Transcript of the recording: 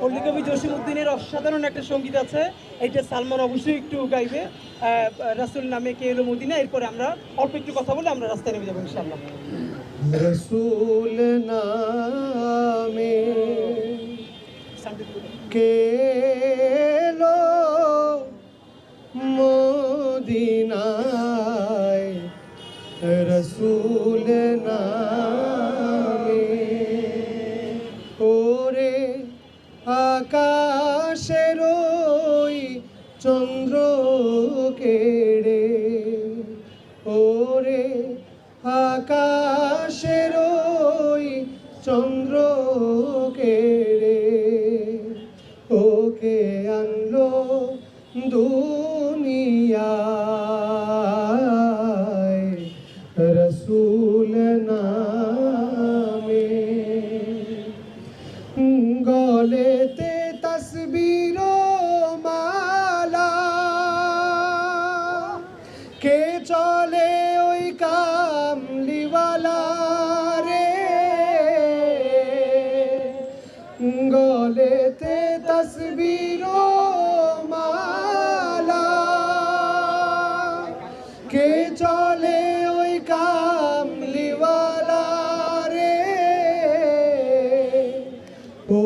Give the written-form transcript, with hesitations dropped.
পল্লী কবি জসিমউদ্দিনের অসাধারণ একটা সঙ্গীত আছে, এটা সালমান অবশ্যই একটু গাইবে। রাসূল নামে কে এলো মদিনা, এরপরে আমরা অল্প একটু কথা বলে আমরা রাস্তায় নেমে যাবো ইনশাআল্লাহ। রসুল নামে কে এলো মদিনায়, রসুল নামে ওরে আকাশের ওই চন্দ্র কেড়ে, ওরে আকাশের ওই চন্দ্র কেড়ে ওকে আনলো দুনিয়ায়, রসুল নামে গলেতে তসবির মালা, কে চলে ওই কামলিওয়ালা রে, গলেতে তসবির মালা, কে চলে ওই কামলিওয়ালা রে, ও